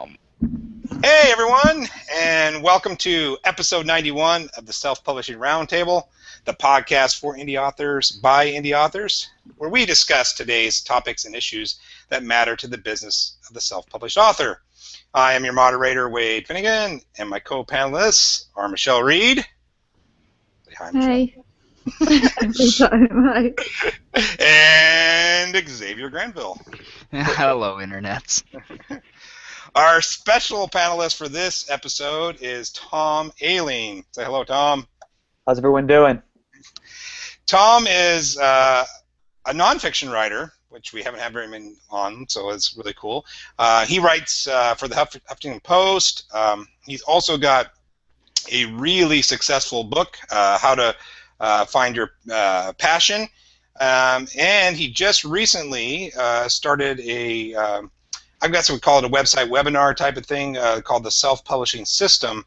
Hey everyone, and welcome to episode 91 of the Self-Publishing Roundtable, the podcast for indie authors by indie authors, where we discuss today's topics and issues that matter to the business of the self-published author. I am your moderator, Wade Finnegan, and my co-panelists are Michelle Reed. Say hi, Michelle. Hi. And Xavier Granville. Hello, internets. Our special panelist for this episode is Tom Ayling. Say hello, Tom. How's everyone doing? Tom is a nonfiction writer, which we haven't had very many on, so it's really cool. He writes for the Huffington Post. He's also got a really successful book, How to Find Your Passion, and he just recently started a I guess we call it a website webinar type of thing called the Self-Publishing System.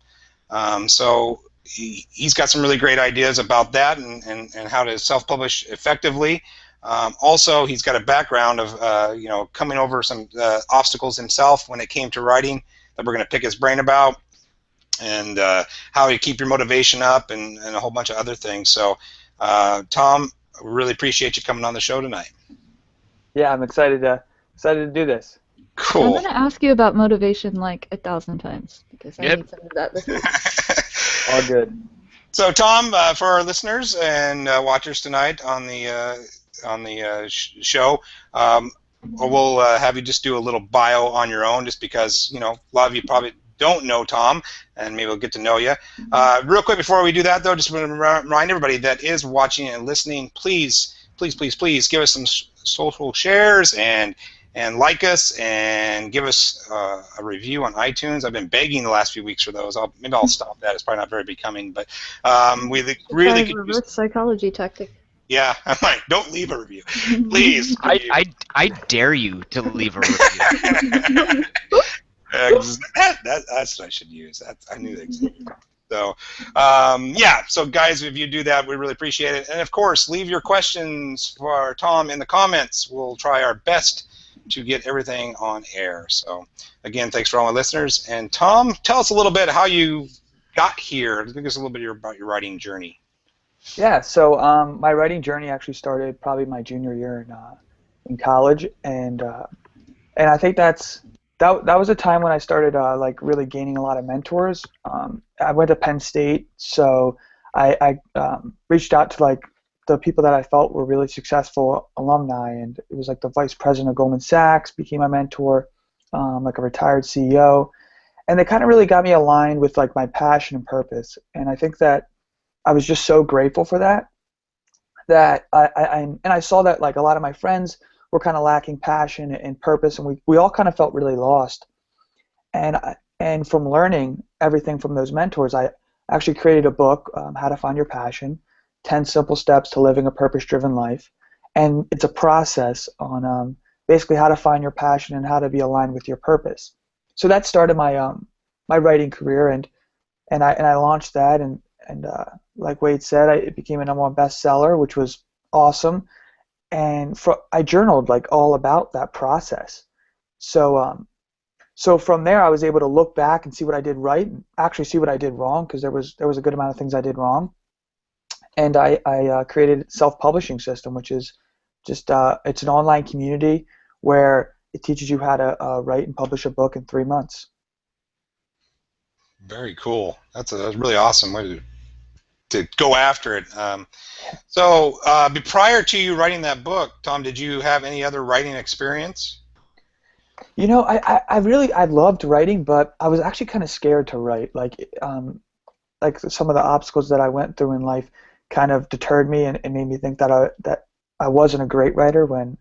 So he's got some really great ideas about that and how to self-publish effectively. Also, he's got a background of coming over some obstacles himself when it came to writing that we're going to pick his brain about, and how to keep your motivation up and a whole bunch of other things. So, Tom, we really appreciate you coming on the show tonight. Yeah, I'm excited to do this. Cool. I'm going to ask you about motivation like 1,000 times because I need some of that this week. All good. So, Tom, for our listeners and watchers tonight on the show, we'll have you just do a little bio on your own, just because a lot of you probably don't know Tom, and maybe we'll get to know you. Real quick before we do that, though, just want to remind everybody that is watching and listening, please give us some social shares and like us and give us a review on iTunes. I've been begging the last few weeks for those. Maybe I'll stop that. It's probably not very becoming, but we really could reverse psychology tactic. Yeah, I might. Don't leave a review, please. I dare you to leave a review. That's what I should use. I knew that. So, so guys, if you do that, we really appreciate it. And of course, leave your questions for Tom in the comments. We'll try our best to get everything on air. So, again, thanks for all my listeners. And Tom, tell us a little bit how you got here. Give us a little bit about your writing journey. Yeah, so my writing journey actually started probably my junior year in college, and I think that was a time when I started really gaining a lot of mentors. I went to Penn State, so I reached out to the people that I felt were really successful alumni, and it was like the vice president of Goldman Sachs became my mentor, like a retired CEO, and they kind of really got me aligned with my passion and purpose. And I think that I was just so grateful for that I saw that a lot of my friends were kind of lacking passion and purpose, and we all kind of felt really lost. And from learning everything from those mentors, I actually created a book, How to Find Your Passion, 10 Simple Steps to Living a Purpose-Driven Life. And it's a process on basically how to find your passion and how to be aligned with your purpose. So that started my my writing career, and I launched that, and like Wade said, it became a #1 bestseller, which was awesome. And I journaled all about that process. So from there, I was able to look back and see what I did right, and actually see what I did wrong, because there was a good amount of things I did wrong. And I created Self-Publishing System, which is just it's an online community where it teaches you how to write and publish a book in 3 months. Very cool. That's a really awesome way to go after it. So prior to you writing that book, Tom, did you have any other writing experience? I loved writing, but I was actually kind of scared to write. Some of the obstacles that I went through in life kind of deterred me and made me think that I wasn't a great writer, when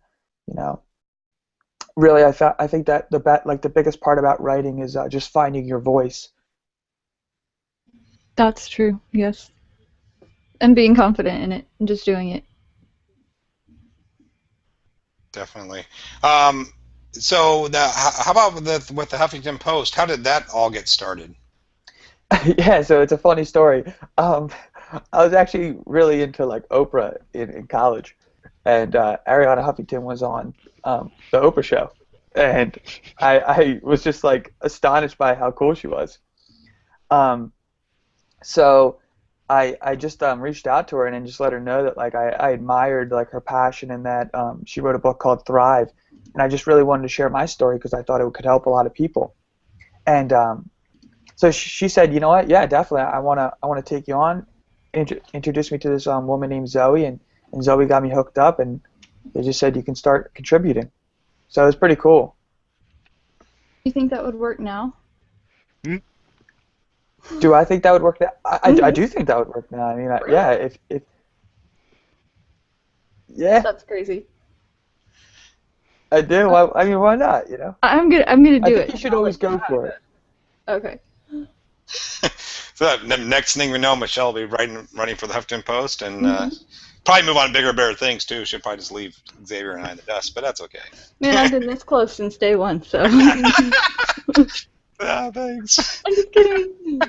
really I think that the biggest part about writing is just finding your voice. That's true, yes. And being confident in it and just doing it. Definitely. So how about with the Huffington Post? How did that all get started? Yeah, so it's a funny story. I was actually really into Oprah in college, and Ariana Huffington was on the Oprah show, and I was just like astonished by how cool she was. So I just reached out to her and then just let her know that like I admired like her passion and that she wrote a book called Thrive, and I just really wanted to share my story because I thought it could help a lot of people. And so she said, you know what? Yeah, definitely. I wanna take you on. Introduced me to this woman named Zoe, and Zoe got me hooked up, and they just said you can start contributing. So it was pretty cool. Do you think that would work now? Do I think that would work now? I do think that would work now. I mean, yeah, if yeah, That's crazy. I do. I mean, why not? You know. I'm gonna do I it. think you should always go for it. Okay. So the next thing we know, Michelle will be running for the Huffington Post, and probably move on to bigger and better things too. She'll probably just leave Xavier and I in the dust, but that's okay. Man, I've been this close since day one, so. Thanks. I'm just kidding.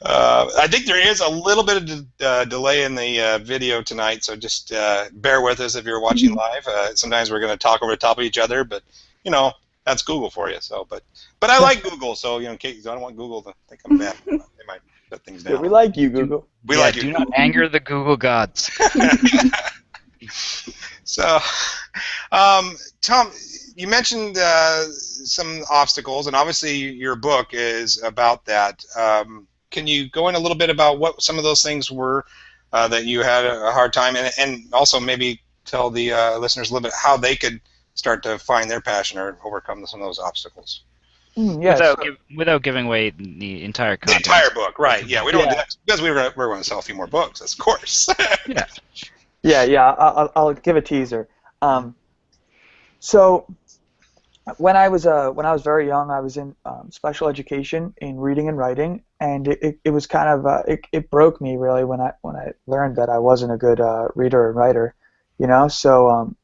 I think there is a little bit of delay in the video tonight, so just bear with us if you're watching live. Sometimes we're going to talk over the top of each other, but you know that's Google for you. So, but I like Google, so you know, in case I don't want Google to think I'm bad. They might shut things down. Yeah, we like you, Google. We like you. Do not anger the Google gods. So, Tom, you mentioned some obstacles, and obviously your book is about that. Can you go in a little bit about what some of those things were that you had a hard time, and also maybe tell the listeners a little bit how they could start to find their passion or overcome some of those obstacles? Yes. Without giving away the entire content. The entire book, right? Yeah, we don't want to do that because we're going to sell a few more books, of course. Yeah. Yeah. I'll give a teaser. So when I was very young, I was in special education in reading and writing, and it was kind of it broke me really when I learned that I wasn't a good reader and writer, you know. So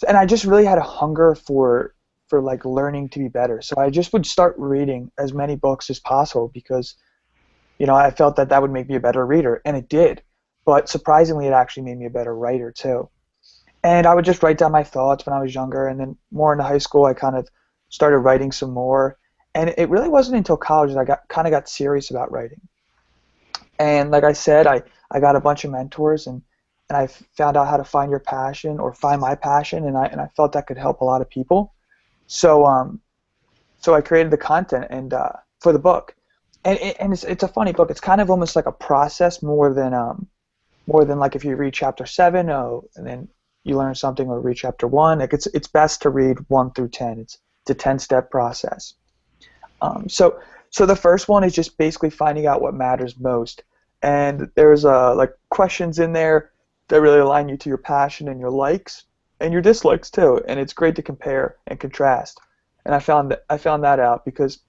and I just really had a hunger for like learning to be better. So I just would start reading as many books as possible because, you know, I felt that would make me a better reader, and it did. But surprisingly, it actually made me a better writer too. And I would just write down my thoughts when I was younger, and then more into high school, I kind of started writing some more. And it really wasn't until college that I got serious about writing. And like I said, I got a bunch of mentors, and I found out how to find your passion or find my passion, and I felt that could help a lot of people. So so I created the content and for the book, and it's a funny book. It's kind of almost like a process more than like if you read chapter 7 and then you learn something, or read chapter 1. Like it's best to read 1 through 10. It's a 10-step process. So the first one is just basically finding out what matters most, and there's like questions in there that really align you to your passion and your likes and your dislikes too, and it's great to compare and contrast. And I found that out because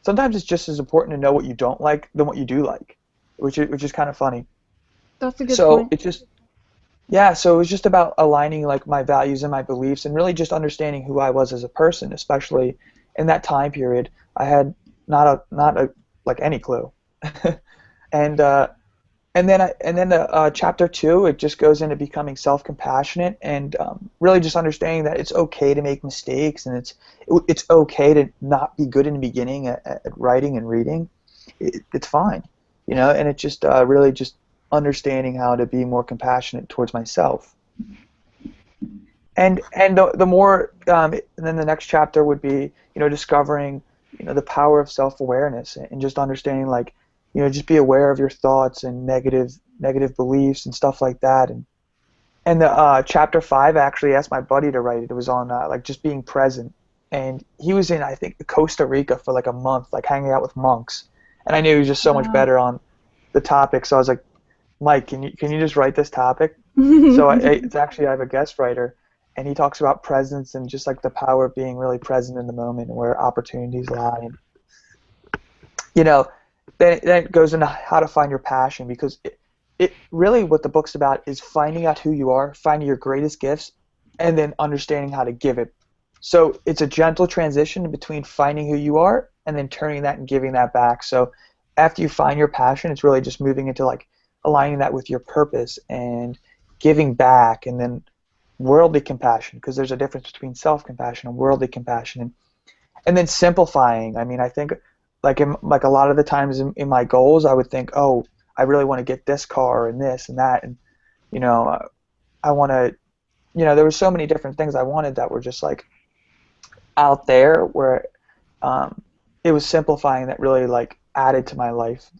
sometimes it's just as important to know what you don't like than what you do like, which is kind of funny. That's a good point. So so it was just about aligning like my values and my beliefs, and really just understanding who I was as a person, especially in that time period. I had not like any clue. And then chapter 2, it just goes into becoming self-compassionate and really just understanding that it's okay to make mistakes, and it's okay to not be good in the beginning at writing and reading. It's fine, you know. And it's just really just understanding how to be more compassionate towards myself. And the more and then the next chapter would be, you know, discovering, you know, the power of self-awareness and just understanding, like, you know, just be aware of your thoughts and negative beliefs and stuff like that. And the chapter 5, I actually asked my buddy to write it. It was on like just being present, and he was in, I think, Costa Rica for like a month, like hanging out with monks. And I knew he was just so much better on the topic, so I was like, Mike, can you just write this topic? So it's actually, I have a guest writer, and he talks about presence and just like the power of being really present in the moment and where opportunities lie. And, you know, then it goes into how to find your passion, because it really, what the book's about is finding out who you are, finding your greatest gifts, and then understanding how to give it. So it's a gentle transition between finding who you are and then turning that and giving that back. So after you find your passion, it's really just moving into like aligning that with your purpose and giving back, and then worldly compassion, because there's a difference between self-compassion and worldly compassion, and then simplifying. I mean, I think like a lot of the times in my goals, I would think, oh, I really want to get this car and this and that, and you know, I want to, you know, there were so many different things I wanted that were just like out there, where it was simplifying that really like added to my life.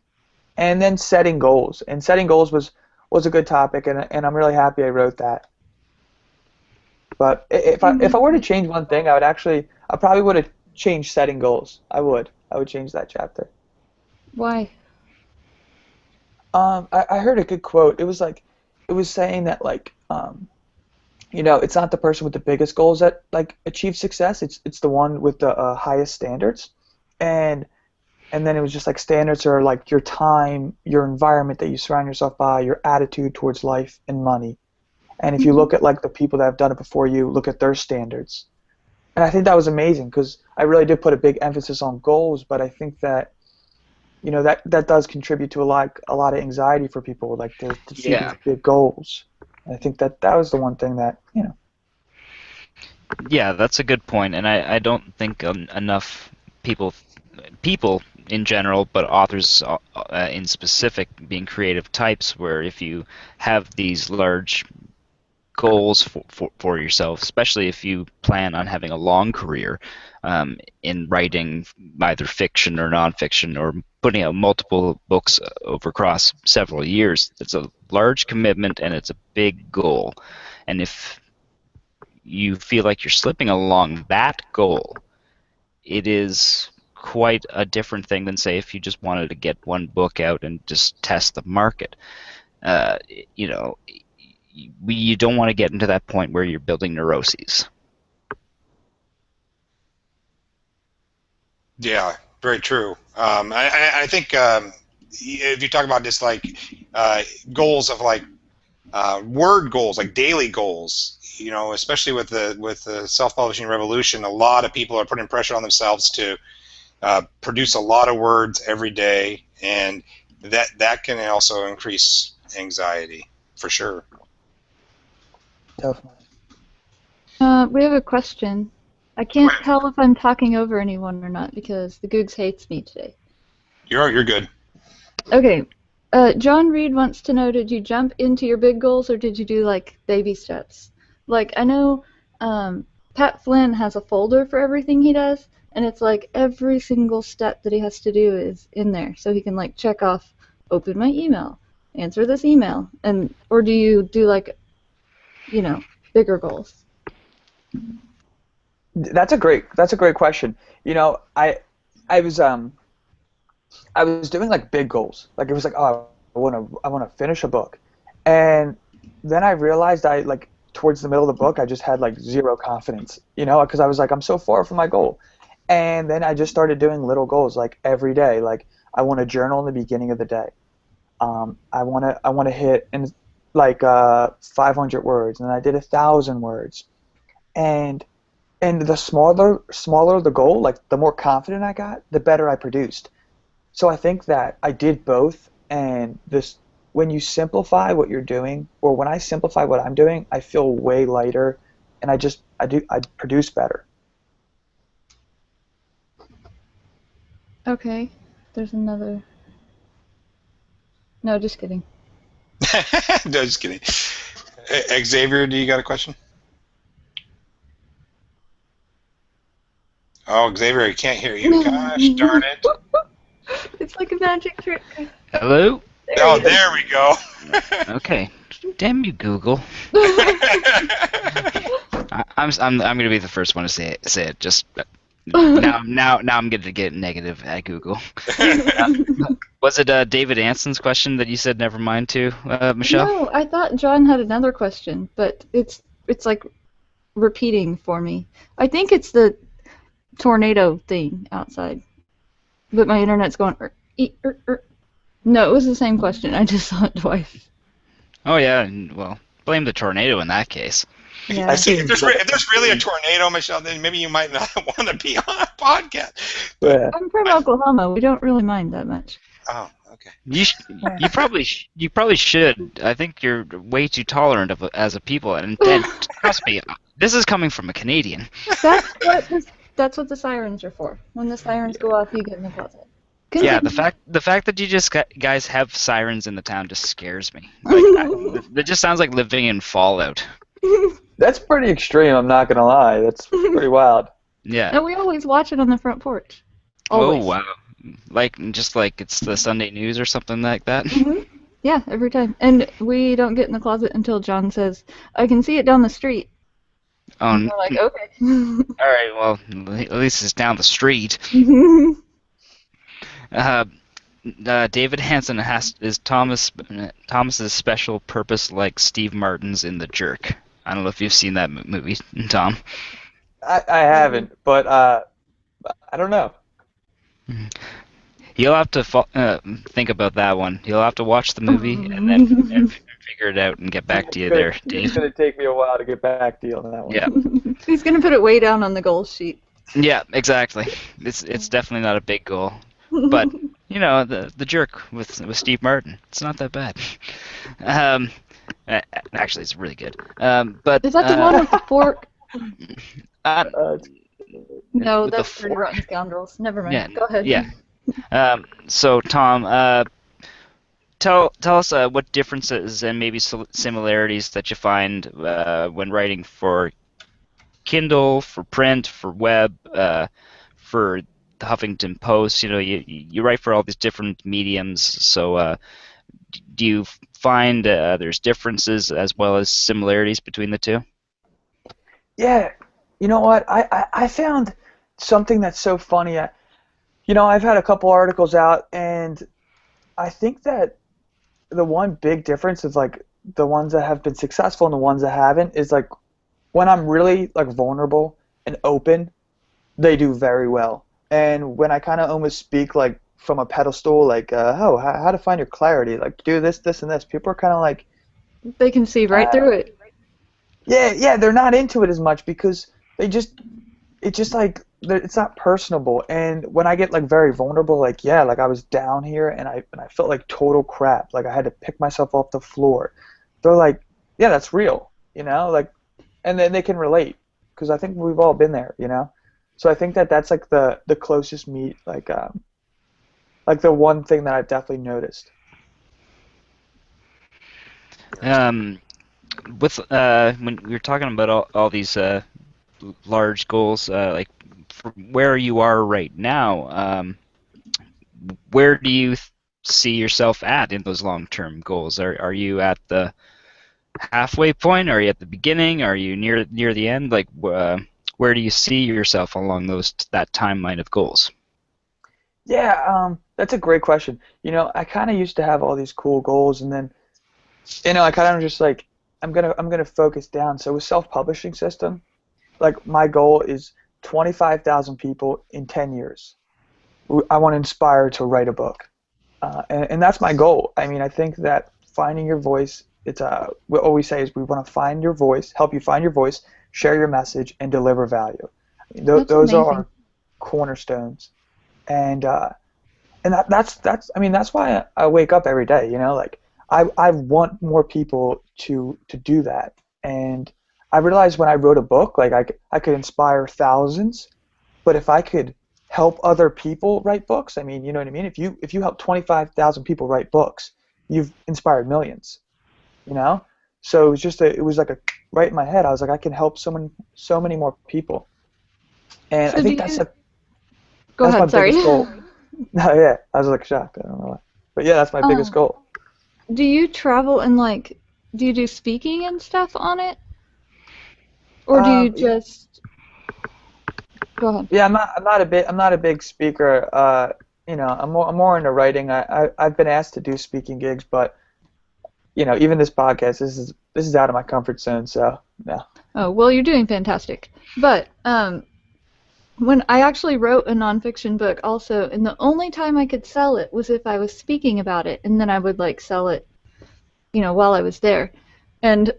And then setting goals, and setting goals was a good topic, and I'm really happy I wrote that. But if I were to change one thing, I probably would have changed setting goals. I would change that chapter. Why? I heard a good quote. It was saying that like you know, it's not the person with the biggest goals that like achieves success. It's the one with the highest standards, and then it was just like standards are like your time, your environment that you surround yourself by, your attitude towards life and money. And if you look at like the people that have done it before you, look at their standards. And I think that was amazing, because I really did put a big emphasis on goals, but I think that, you know, that does contribute to a lot of anxiety for people, like to see these big goals. And I think that was the one thing that, you know. Yeah, that's a good point, and I don't think enough people in general, but authors in specific, being creative types, where if you have these large goals for yourself, especially if you plan on having a long career in writing either fiction or nonfiction, or putting out multiple books across several years, it's a large commitment and it's a big goal. And if you feel like you're slipping along that goal, it is quite a different thing than, say, if you just wanted to get one book out and just test the market. You know, you don't want to get into that point where you're building neuroses. Yeah, very true. I think if you talk about just like goals of like word goals, like daily goals, you know, especially with the self-publishing revolution, a lot of people are putting pressure on themselves to produce a lot of words every day, and that can also increase anxiety for sure. Definitely. We have a question. I can't tell if I'm talking over anyone or not, because the Googs hates me today. You're good. Okay. John Reed wants to know, did you jump into your big goals, or did you do like baby steps? Like, I know Pat Flynn has a folder for everything he does, and it's like every single step that he has to do is in there, so he can like check off, open my email, answer this email, and or do you do like, you know, bigger goals? That's a great question. You know, I was doing like big goals. Like it was like, oh, I want to finish a book, and then I realized like towards the middle of the book I just had like zero confidence. You know, because I was like, I'm so far from my goal, and then I just started doing little goals like every day. Like I want to journal in the beginning of the day. I want to hit in like 500 words, and I did 1,000 words, and the smaller the goal, like the more confident I got, the better I produced. So I think that I did both, and when you simplify what you're doing, or when I simplify what I'm doing, I feel way lighter, and I produce better. Okay, there's another. No, just kidding. No, just kidding. Xavier, do you got a question? Oh, Xavier, I can't hear you. Gosh darn it. It's like a magic trick. Hello? There we go. Okay. Damn you, Google. I'm gonna be the first one to say it. Just now I'm gonna get negative at Google. Was it David Anson's question that you said never mind to, Michelle? No, I thought John had another question, but it's like repeating for me. I think it's the tornado thing outside, but my internet's going. No, it was the same question. I just saw it twice. Oh yeah, well, blame the tornado in that case. Yeah. I see. If there's really a tornado, Michelle, then maybe you might not want to be on a podcast. Yeah. I'm from Oklahoma. We don't really mind that much. Oh, Okay. You probably should. I think you're way too tolerant as a people, and trust me, this is coming from a Canadian. That's what the sirens are for. When the sirens go off, you get in the closet. Yeah, Continue. the fact that you just guys have sirens in the town just scares me. Like, that just sounds like living in Fallout. That's pretty extreme, I'm not gonna lie. That's pretty wild. Yeah. And we always watch it on the front porch. Oh Always. wow. Just like it's the Sunday news or something like that. Yeah, every time. And we don't get in the closet until John says, "I can see it down the street." And we're like, "Okay." All right. Well, at least it's down the street. David Hansen is Thomas's special purpose, like Steve Martin's in The Jerk. I don't know if you've seen that movie, Tom. I haven't, but I don't know. You'll have to think about that one. You'll have to watch the movie and then figure it out and get back to you there, Dave. It's going to take me a while to get back to you on that one. Yeah. He's going to put it way down on the goals sheet. Yeah, exactly. It's definitely not a big goal. But, you know, the Jerk with Steve Martin, it's not that bad. Actually, it's really good. But is that the one with the fork? No, with that's Dirty Rotten Scoundrels. Never mind. Yeah, Go ahead. Yeah. So, Tom, tell us what differences and maybe similarities that you find when writing for Kindle, for print, for web, for the Huffington Post. You know, you write for all these different mediums. So, do you find there's differences as well as similarities between the two? Yeah. You know what? I found something that's so funny. You know, I've had a couple articles out, and I think that the one big difference is like the ones that have been successful and the ones that haven't is like when I'm really like vulnerable and open, they do very well. And when I kind of almost speak like from a pedestal, like how to find your clarity, like do this, this, and this, people are kind of like they can see right through it. Yeah, they're not into it as much because it's not personable. And when I get like very vulnerable, like like I was down here and I felt like total crap, like I had to pick myself off the floor. They're like, yeah, that's real, you know, like, and then they can relate because I think we've all been there, you know. So I think that that's like the closest meet, like the one thing that I've definitely noticed. With when you're talking about all these large goals, like where you are right now, where do you see yourself at in those long-term goals? Are you at the halfway point? Are you at the beginning? Are you near the end? Like, where do you see yourself along that timeline of goals? Yeah, that's a great question. You know, I kind of used to have all these cool goals, and then, you know, I kind of just like I'm gonna focus down. So with self-publishing system, like my goal is 25,000 people in 10 years. I want to inspire to write a book, and that's my goal. I mean, I think that finding your voice, what we say is we want to find your voice, help you find your voice, share your message, and deliver value. Those are our cornerstones, and that's why I wake up every day. You know, like I want more people to do that, and I realized when I wrote a book, like I could inspire thousands, but if I could help other people write books, I mean, you know what I mean? If you help 25,000 people write books, you've inspired millions, you know? So it was like a right in my head. I was like, I can help so many more people, and So I think Go ahead. my Sorry. biggest goal. No, yeah, I was like shocked. I don't know why, but yeah, that's my biggest goal. Do you travel and like, do you do speaking and stuff on it, or do you just? Go ahead. Yeah, I'm not a big speaker. You know, I'm more into writing. I've been asked to do speaking gigs, but you know, even this podcast, this is out of my comfort zone. So yeah. Oh well, you're doing fantastic. But when I actually wrote a nonfiction book, also, and the only time I could sell it was if I was speaking about it, and then I would like sell it, you know, while I was there, and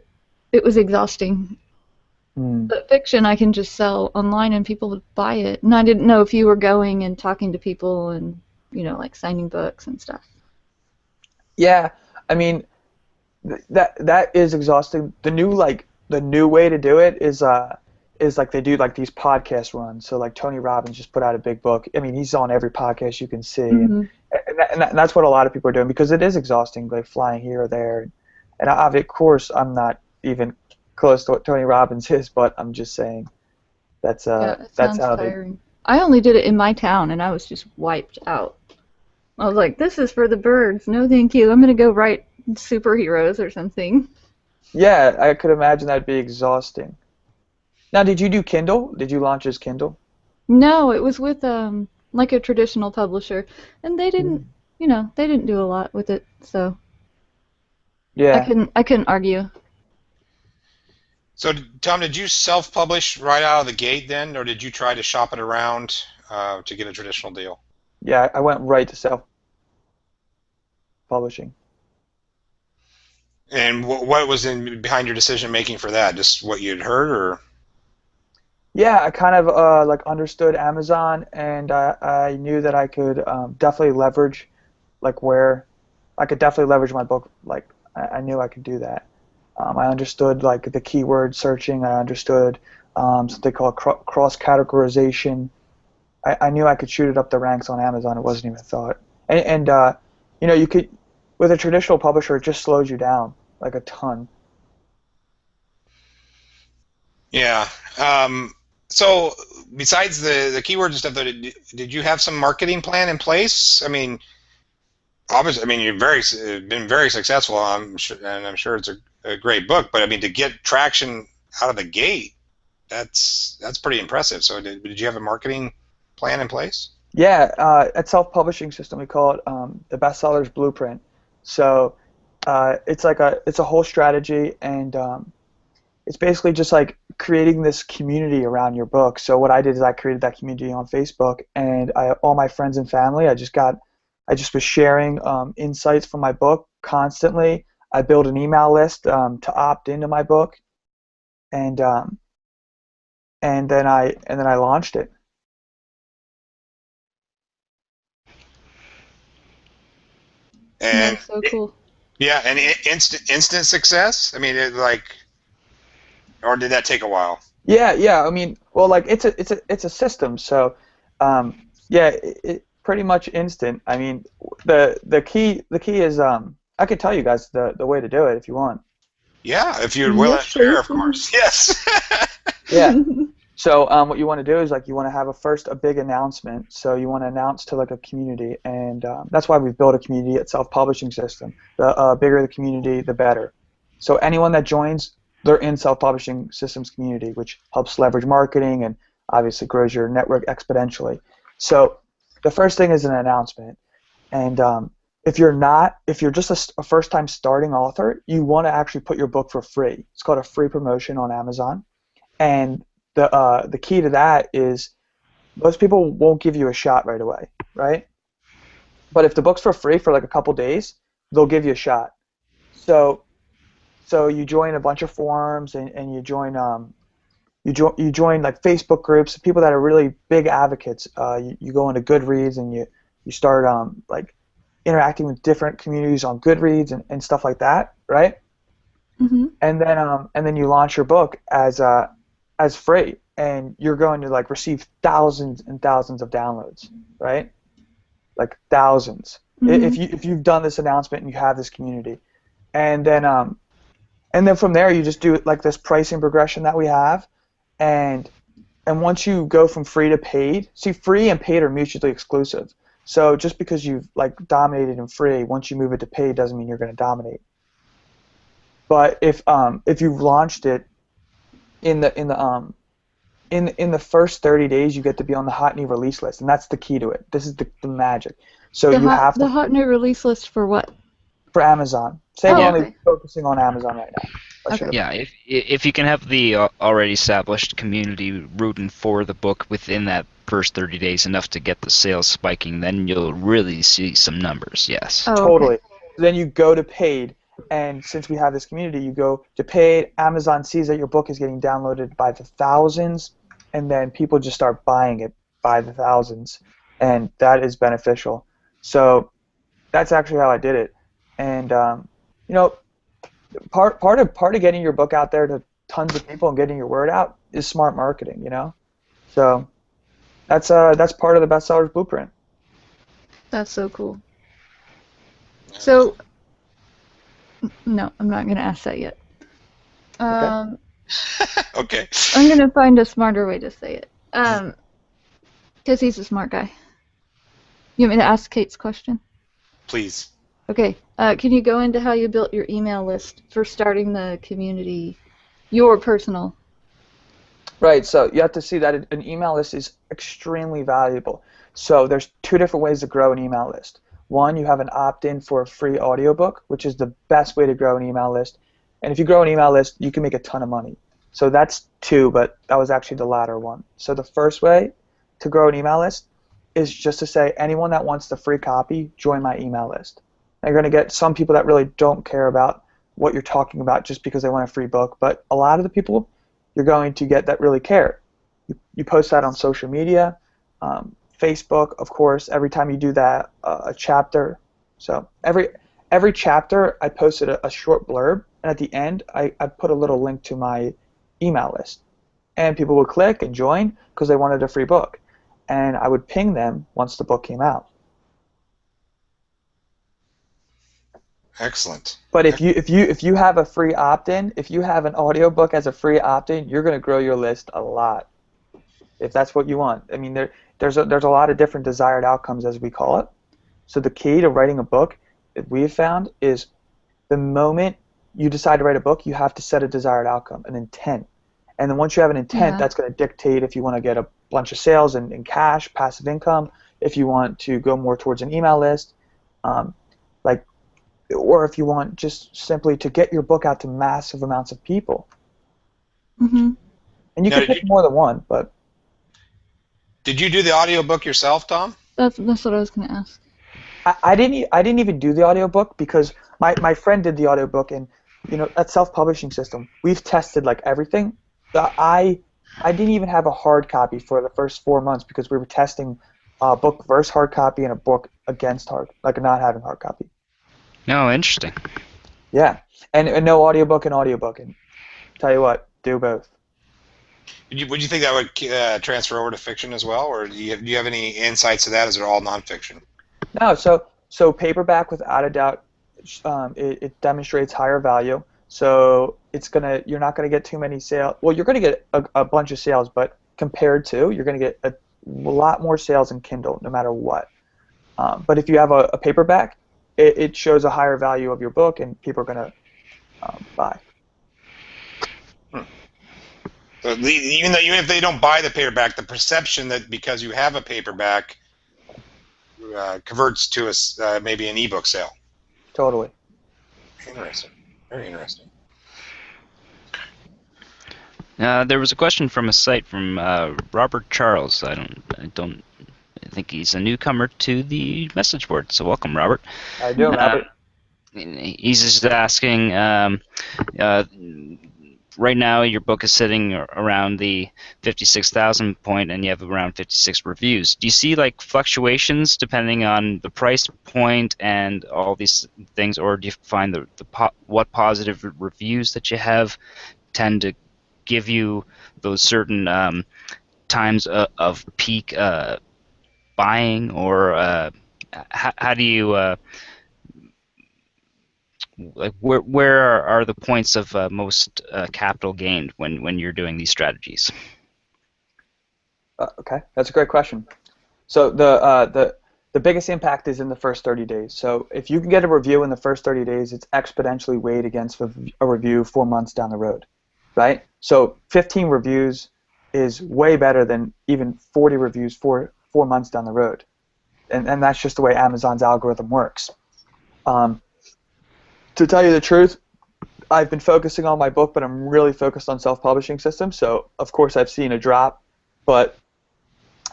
it was exhausting. But fiction I can just sell online and people would buy it. And I didn't know if you were going and talking to people and, you know, like signing books and stuff. Yeah, I mean that is exhausting. The new way to do it is like they do like these podcast runs. So like Tony Robbins just put out a big book. I mean, he's on every podcast you can see, Hmm. and that's what a lot of people are doing because it is exhausting, like flying here or there. And of course, I'm not even close to what Tony Robbins is, but I'm just saying Yeah, it that's sounds how they. tiring. I only did it in my town, and I was just wiped out. I was like, this is for the birds. No, thank you. I'm going to go write superheroes or something. Yeah, I could imagine that'd be exhausting. Now, did you do Kindle? Did you launch as Kindle? No, it was with like a traditional publisher, and they didn't, Mm. they didn't do a lot with it, so Yeah. I couldn't argue. So, Tom, did you self-publish right out of the gate then, or did you try to shop it around to get a traditional deal? Yeah, I went right to self-publishing. And what was behind your decision making for that? Just what you'd heard, or? Yeah, I kind of like understood Amazon, and I knew that I could definitely leverage like where I could definitely leverage my book. Like I knew I could do that. I understood like the keyword searching. I understood something called cross categorization. I knew I could shoot it up the ranks on Amazon. It wasn't even a thought. And you could with a traditional publisher, it just slows you down like a ton. Yeah. So besides the keywords and stuff, did you have some marketing plan in place? I mean, obviously, I mean you've been very successful. I'm sure, and I'm sure it's a great book. But I mean, to get traction out of the gate, that's pretty impressive. So did you have a marketing plan in place? Yeah, at self-publishing system we call it the bestseller's blueprint. So it's a whole strategy, and it's basically just like creating this community around your book. So what I did is I created that community on Facebook, and all my friends and family, I just was sharing insights from my book constantly. I built an email list to opt into my book, and then I launched it. And That's so cool. yeah, and instant success. I mean, or did that take a while? Yeah. I mean, well, like it's a system. So, yeah, it pretty much instant. I mean, the key is I could tell you guys the way to do it if you want. Yeah, if you're willing to Yes, share, of please. course. Yes. Yeah. So what you want to do is like you want to have a big announcement. So you want to announce to like a community, and that's why we've built a community at Self-Publishing System. The bigger the community, the better. So anyone that joins, they're in Self-Publishing Systems community, which helps leverage marketing and obviously grows your network exponentially. So the first thing is an announcement, and if you're just a first-time starting author, you want to actually put your book for free. It's called a free promotion on Amazon, and the key to that is most people won't give you a shot right away, right? But if the book's for free for like a couple days, they'll give you a shot. So you join a bunch of forums, and you join like Facebook groups, people that are really big advocates. You go into Goodreads, and you start like interacting with different communities on Goodreads and stuff like that, right? Hmm. And then you launch your book as free, and you're going to like receive thousands and thousands of downloads, right? Like thousands. Hmm. If you've done this announcement and you have this community, and then from there you just do like this pricing progression that we have, and once you go from free to paid, see, free and paid are mutually exclusive. So just because you've like dominated in free, once you move it to paid doesn't mean you're going to dominate. But if you've launched it in the first 30 days, you get to be on the hot new release list, and that's the key to it. This is the magic. So you have The to hot new release list for what? for Amazon. Say we're Oh, only okay. focusing on Amazon right now. I Okay. should have. Yeah, if you can have the already established community rooting for the book within that first 30 days enough to get the sales spiking, then you'll really see some numbers, yes. Oh, Totally. okay. Then you go to paid, and since we have this community, you go to paid. Amazon sees that your book is getting downloaded by the thousands, and then people just start buying it by the thousands, and that is beneficial. So that's actually how I did it. And you know, part of getting your book out there to tons of people and getting your word out is smart marketing. You know, so that's part of the bestseller's blueprint. That's so cool. So, no, I'm not going to ask that yet. Okay. I'm going to find a smarter way to say it. Because he's a smart guy. You want me to ask Kate's question? Please. Okay. Can you go into how you built your email list for starting the community, your personal? Right, so you have to see that an email list is extremely valuable. So there's two different ways to grow an email list. One, you have an opt-in for a free audiobook, which is the best way to grow an email list. And if you grow an email list, you can make a ton of money. So that's two, but that was actually the latter one. So the first way to grow an email list is just to say, anyone that wants the free copy, join my email list. Now you're going to get some people that really don't care about what you're talking about just because they want a free book, but a lot of the people you're going to get that really care. You post that on social media, Facebook, of course. Every time you do that, a chapter. So every chapter, I posted a short blurb, and at the end, I put a little link to my email list, and people would click and join because they wanted a free book, and I would ping them once the book came out. Excellent. But if you have a free opt-in, if you have an audiobook as a free opt-in, you're going to grow your list a lot. If that's what you want. I mean, there's a lot of different desired outcomes, as we call it. So the key to writing a book that we have found is the moment you decide to write a book, you have to set a desired outcome, an intent. And then once you have an intent, that's going to dictate if you want to get a bunch of sales and cash, passive income, if you want to go more towards an email list, or if you want just simply to get your book out to massive amounts of people. Mm-hmm. And you can pick more than one, but... Did you do the audiobook yourself, Tom? That's what I was going to ask. I didn't even do the audiobook because my friend did the audiobook, and at self-publishing system, we've tested like everything. I didn't even have a hard copy for the first 4 months because we were testing a book versus hard copy and a book against not having hard copy. No, interesting. Yeah, and no audiobook and audiobook, and tell you what, do both. Would you think that would transfer over to fiction as well, or do you have any insights to that? Is it all nonfiction? No, so paperback without a doubt, it demonstrates higher value. So you're not gonna get too many sales. Well, you're gonna get a bunch of sales, but compared to, you're gonna get a lot more sales in Kindle, no matter what. But if you have a paperback, it shows a higher value of your book, and people are gonna buy. So even if they don't buy the paperback, the perception that because you have a paperback converts to maybe an ebook sale. Totally. Interesting. Very interesting. There was a question from a site from Robert Charles. I think he's a newcomer to the message board. So welcome, Robert. How you doing, Robert? He's just asking. Right now, your book is sitting around the 56,000 point, and you have around 56 reviews. Do you see like fluctuations depending on the price point and all these things, or do you find what positive reviews that you have tend to give you those certain times of peak buying, or how do you like where are the points of most capital gained when you're doing these strategies? Okay, that's a great question. So the biggest impact is in the first 30 days. So if you can get a review in the first 30 days, it's exponentially weighed against a review 4 months down the road, right? So 15 reviews is way better than even 40 reviews 4 months down the road, and that's just the way Amazon's algorithm works. To tell you the truth, I've been focusing on my book, but I'm really focused on self-publishing systems. So, of course, I've seen a drop, but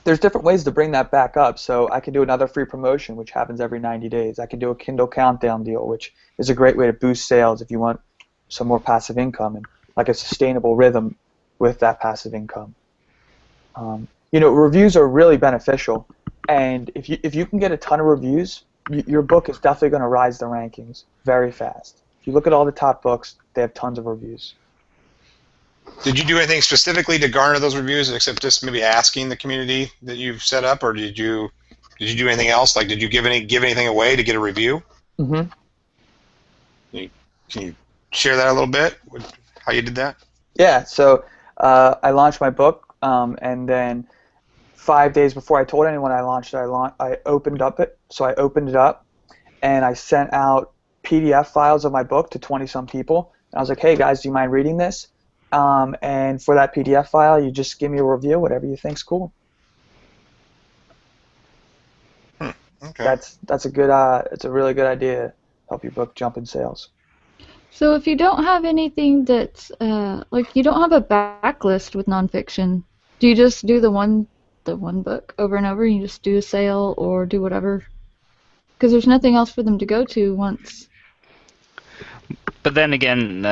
there's different ways to bring that back up. So I can do another free promotion, which happens every 90 days. I can do a Kindle countdown deal, which is a great way to boost sales if you want some more passive income and like a sustainable rhythm with that passive income. Reviews are really beneficial, and if you can get a ton of reviews your book is definitely going to rise the rankings very fast. If you look at all the top books, they have tons of reviews. Did you do anything specifically to garner those reviews, except just maybe asking the community that you've set up, or did you do anything else? Like, did you give anything away to get a review? Mm-hmm. Can you share that a little bit? How you did that? Yeah. So I launched my book, and then 5 days before I told anyone I launched it, I opened it. So I opened it up, and I sent out PDF files of my book to 20-some people. And I was like, hey guys, do you mind reading this? And for that PDF file, you just give me a review, whatever you think's cool. Okay. That's a good it's a really good idea to help your book jump in sales. So if you don't have anything that's like you don't have a backlist with nonfiction, do you just do the one book over and over? And you just do a sale or do whatever? Because there's nothing else for them to go to once. But then again,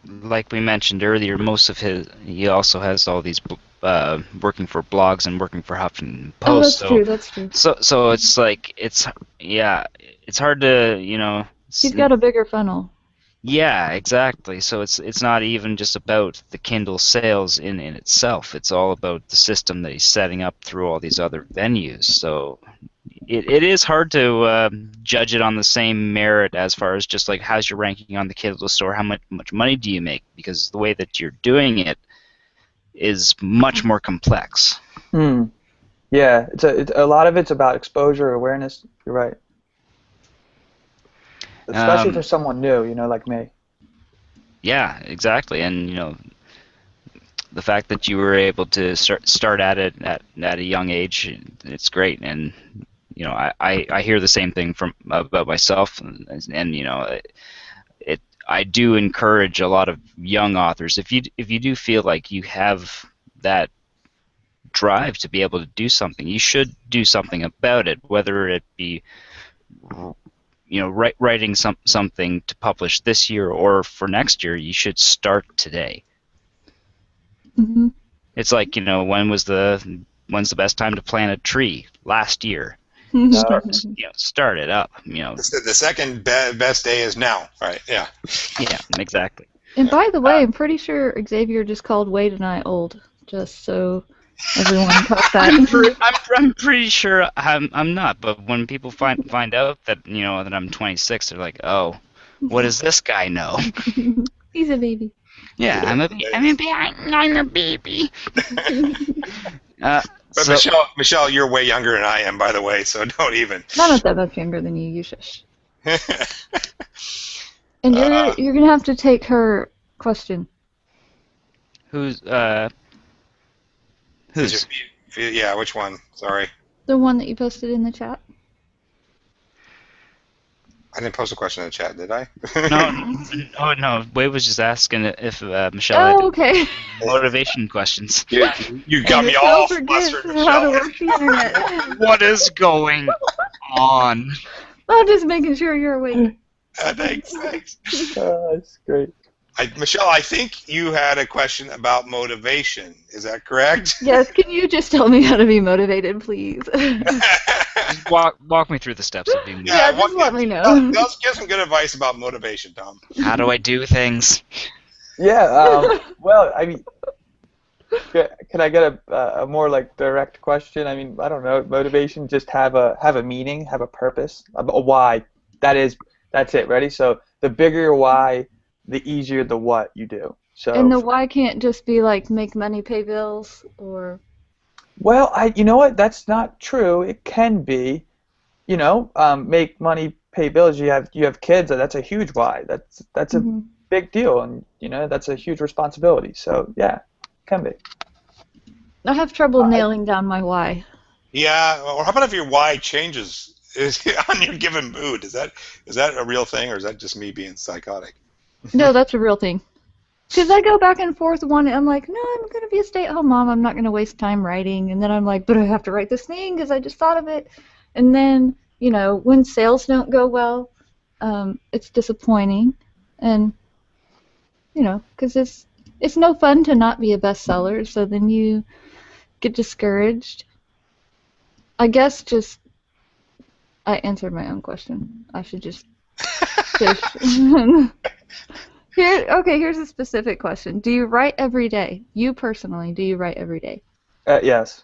like we mentioned earlier, he also has all these working for blogs and working for Huffington Post. Oh, that's true. So it's like it's hard to He's got a bigger funnel. Yeah, exactly. So it's not even just about the Kindle sales in itself. It's all about the system that he's setting up through all these other venues. So it is hard to judge it on the same merit as far as just like how's your ranking on the Kindle store, how much money do you make, because the way that you're doing it is much more complex. Yeah, it's a lot of it's about exposure, awareness. You're right. Especially for someone new, like me. Yeah, exactly. And the fact that you were able to start at it at a young age, it's great. And I hear the same thing about myself, and I do encourage a lot of young authors, if you do feel like you have that drive to be able to do something, you should do something about it, whether it be writing something to publish this year or for next year. You should start today. Mm-hmm. It's like, when's the best time to plant a tree? Last year. Start it up. The second best day is now, right? Yeah. Yeah, exactly. And by the way, I'm pretty sure Xavier just called Wade and I old, just so everyone caught that. I'm pretty sure I'm not, but when people find out that that I'm 26, they're like, oh, what does this guy know? He's a baby. Yeah, I'm a baby. But Michelle, you're way younger than I am, by the way, so don't even. I'm not that much younger than you. You shush. And you're gonna have to take her question. Who's? Yeah, which one? Sorry. The one that you posted in the chat. I didn't post a question in the chat, did I? No. Wade was just asking if Michelle had okay. motivation questions. You got me all flustered, how to Michelle. work the internet. What is going on? I'm just making sure you're awake. Thanks. That's great. Michelle, I think you had a question about motivation. Is that correct? Yes, can you just tell me how to be motivated, please? Just walk me through the steps of being motivated. Yeah, just let me know. Give some good advice about motivation, Tom. How do I do things? Yeah, well, I mean, can I get a more like direct question? I mean, I don't know, motivation, just have a meaning, have a purpose, a why. That's it. Ready? So the bigger your why, the easier the what you do. So. And the why can't just be like make money, pay bills, or. Well, you know what? That's not true. It can be, make money, pay bills. You have kids. That's a huge why. That's a big deal, and that's a huge responsibility. So yeah, it can be. I have trouble nailing down my why. Yeah, or how about if your why changes on your given mood? Is that a real thing, or is that just me being psychotic? No, that's a real thing. Because I go back and forth one, I'm like, no, I'm going to be a stay-at-home mom. I'm not going to waste time writing. And then I'm like, but I have to write this thing because I just thought of it. And then, when sales don't go well, it's disappointing. And, because it's no fun to not be a bestseller. So then you get discouraged. I guess just I answered my own question. I should just fish. Here's a specific question. Do you write every day? You personally, do you write every day? Yes.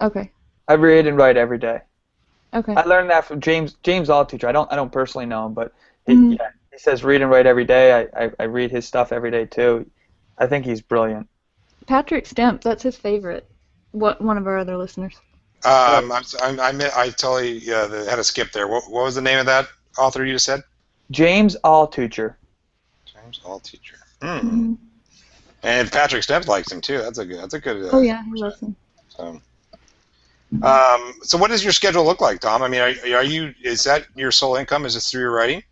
Okay. I read and write every day. Okay. I learned that from James Altucher. I don't personally know him, but Mhm. he says read and write every day. I read his stuff every day too. I think he's brilliant. Patrick Stemp, that's his favorite. One of our other listeners. I totally had to skip there. What was the name of that author you just said? James Altucher. James Altucher. Mm-hmm. And Patrick Stemp likes him too. That's a good. Oh yeah, he loves him. So what does your schedule look like, Tom? I mean, are you? Is that your sole income? Is this through your writing?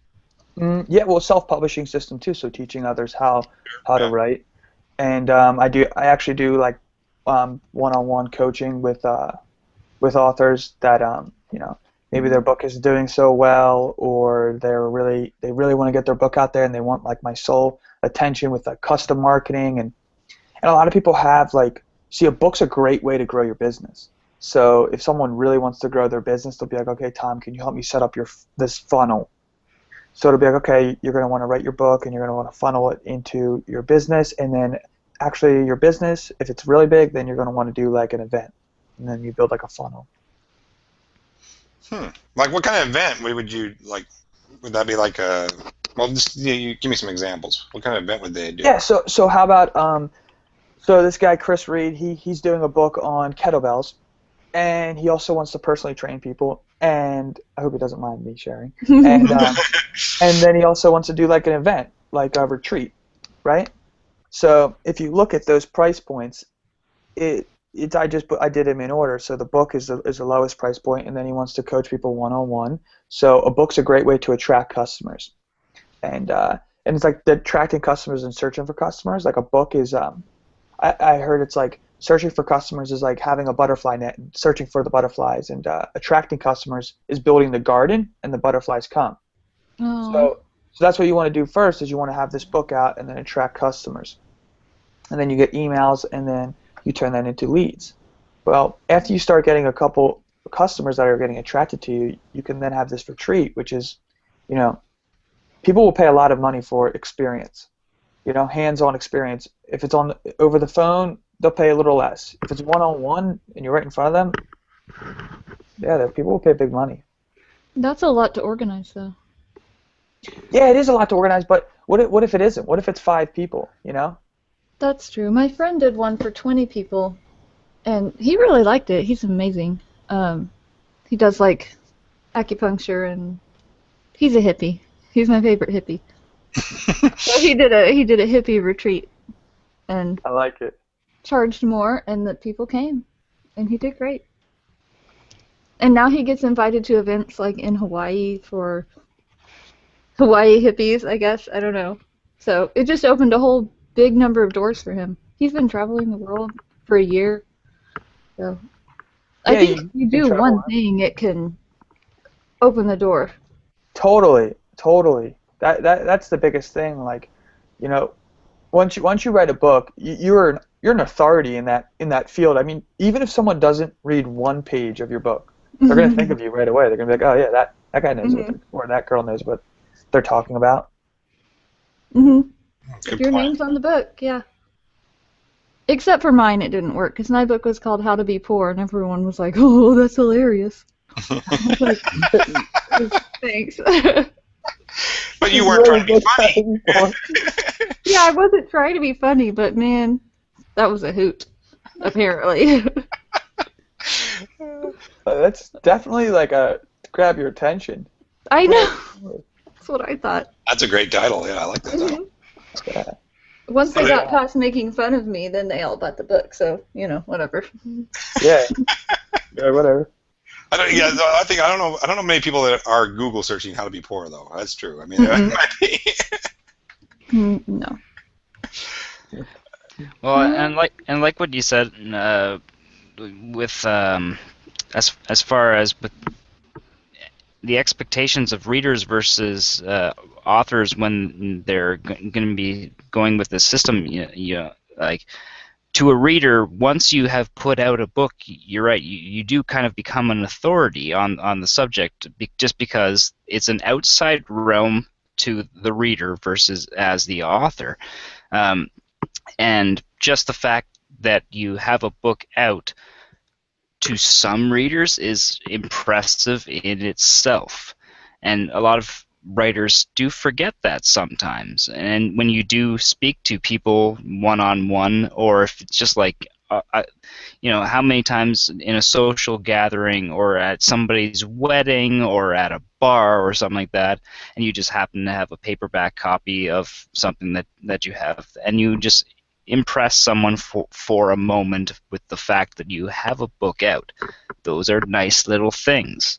Yeah, well, self-publishing system too. So teaching others how to write, and I actually do like one-on-one coaching with authors that maybe their book is doing so well, or they really want to get their book out there and they want like my sole attention with like custom marketing, and a lot of people have a book's a great way to grow your business. So if someone really wants to grow their business, they'll be like, okay, Tom, can you help me set up this funnel? So it'll be like, okay, you're going to want to write your book and you're going to want to funnel it into your business, and then actually your business, if it's really big, then you're going to want to do like an event, and then you build like a funnel. Like what kind of event would you like? Would that be like a? Well, just you give me some examples. What kind of event would they do? Yeah. So how about so this guy Chris Reed, he's doing a book on kettlebells, and he also wants to personally train people. And I hope he doesn't mind me sharing. And and then he also wants to do like an event, like a retreat, right? So if you look at those price points, I did them in order. So the book is the lowest price point, and then he wants to coach people one-on-one. So a book's a great way to attract customers, and it's like attracting customers and searching for customers. Like a book is, I heard it's like searching for customers is like having a butterfly net and searching for the butterflies, and attracting customers is building the garden, and the butterflies come. So that's what you want to do first, is you want to have this book out and then attract customers, and then you get emails, and then you turn that into leads. Well, after you start getting a couple customers that are getting attracted to you, you can then have this retreat, which is, people will pay a lot of money for experience, hands-on experience. If it's over the phone, they'll pay a little less. If it's one-on-one and you're right in front of them, yeah, people will pay big money. That's a lot to organize, though. Yeah, it is a lot to organize, but what if it isn't? What if it's 5 people, That's true. My friend did one for 20 people, and he really liked it. He's amazing. He does like acupuncture, and he's a hippie. He's my favorite hippie. So he did a hippie retreat, and I like it. Charged more, and the people came, and he did great. And now he gets invited to events like in Hawaii for Hawaii hippies, I guess. I don't know. So it just opened a whole big number of doors for him. He's been traveling the world for a year. So I think if you do one thing, it can open the door. Totally. That's the biggest thing. Like, once you write a book, you're an authority in that field. I mean, even if someone doesn't read one page of your book, they're gonna think of you right away. They're gonna be like, oh yeah, that guy knows or that girl knows what they're talking about. If your name's on the book, yeah. Except for mine, it didn't work, because my book was called How to Be Poor, and everyone was like, oh, that's hilarious. I was like, thanks. But you weren't trying to be funny. Yeah, I wasn't trying to be funny, but man, that was a hoot, apparently. That's definitely like to grab your attention. I know. That's what I thought. That's a great title. Yeah, I like that title. Yeah. Once they got past making fun of me, then they all bought the book. So whatever. Yeah. Yeah, whatever. I don't know many people that are Google searching how to be poor though. That's true. I mean, that might be. No. Well, and like what you said, with as far as with the expectations of readers versus authors when they're going to be going with the system, like to a reader, once you have put out a book, you're right, you do kind of become an authority on the subject, just because it's an outside realm to the reader versus as the author. And just the fact that you have a book out to some readers is impressive in itself. And a lot of writers do forget that sometimes. And when you do speak to people one-on-one, or if it's just like, how many times in a social gathering or at somebody's wedding or at a bar or something like that, and you just happen to have a paperback copy of something that you have, and you just impress someone for a moment with the fact that you have a book out. Those are nice little things.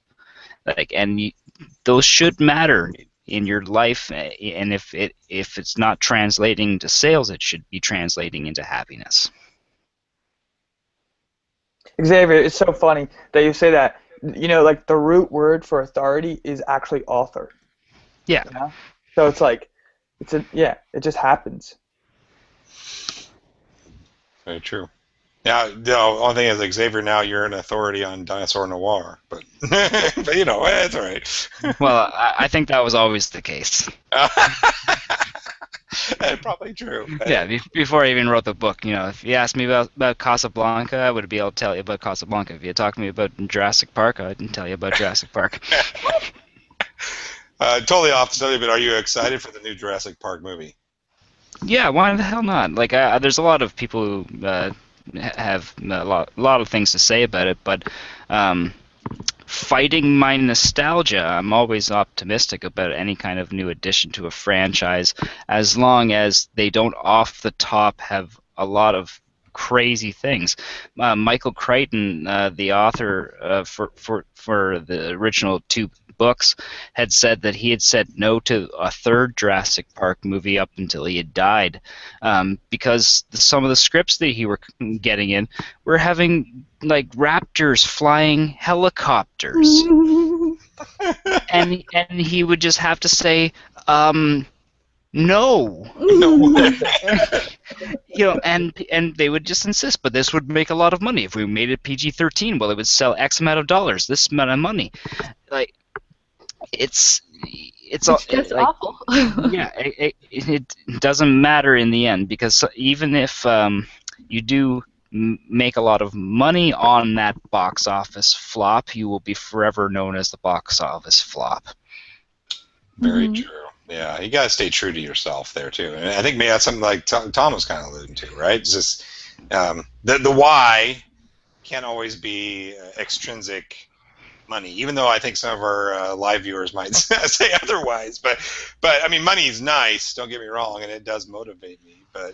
Those should matter in your life, and if it's not translating to sales, it should be translating into happiness. Xavier, it's so funny that you say that. Like the root word for authority is actually author. Yeah. So it's like, it just happens. Very true. Now, the only thing is, like, Xavier, now you're an authority on dinosaur noir, but it's all right. Well, I think that was always the case. Probably true. Yeah, before I even wrote the book, if you asked me about Casablanca, I would be able to tell you about Casablanca. If you talked to me about Jurassic Park, I didn't tell you about Jurassic Park. Totally off the subject, but are you excited for the new Jurassic Park movie? Yeah, why the hell not? Like, there's a lot of people who have a lot of things to say about it, but fighting my nostalgia, I'm always optimistic about any kind of new addition to a franchise, as long as they don't off the top have a lot of crazy things. Michael Crichton, the author for the original two books, had said that he had said no to a third Jurassic Park movie up until he had died, because some of the scripts that he were getting in were having like raptors flying helicopters, and he would just have to say, no. And they would just insist, but this would make a lot of money if we made it PG-13. Well, it would sell X amount of dollars, this amount of money. Like, it's just awful. Yeah, it doesn't matter in the end, because even if you do make a lot of money on that box office flop, you will be forever known as the box office flop. Very true. Yeah, you gotta stay true to yourself there too, and I think maybe that's something like Tom was kind of alluding to, right? It's just the why can't always be extrinsic money, even though I think some of our live viewers might say otherwise. But I mean, money is nice. Don't get me wrong, and it does motivate me. But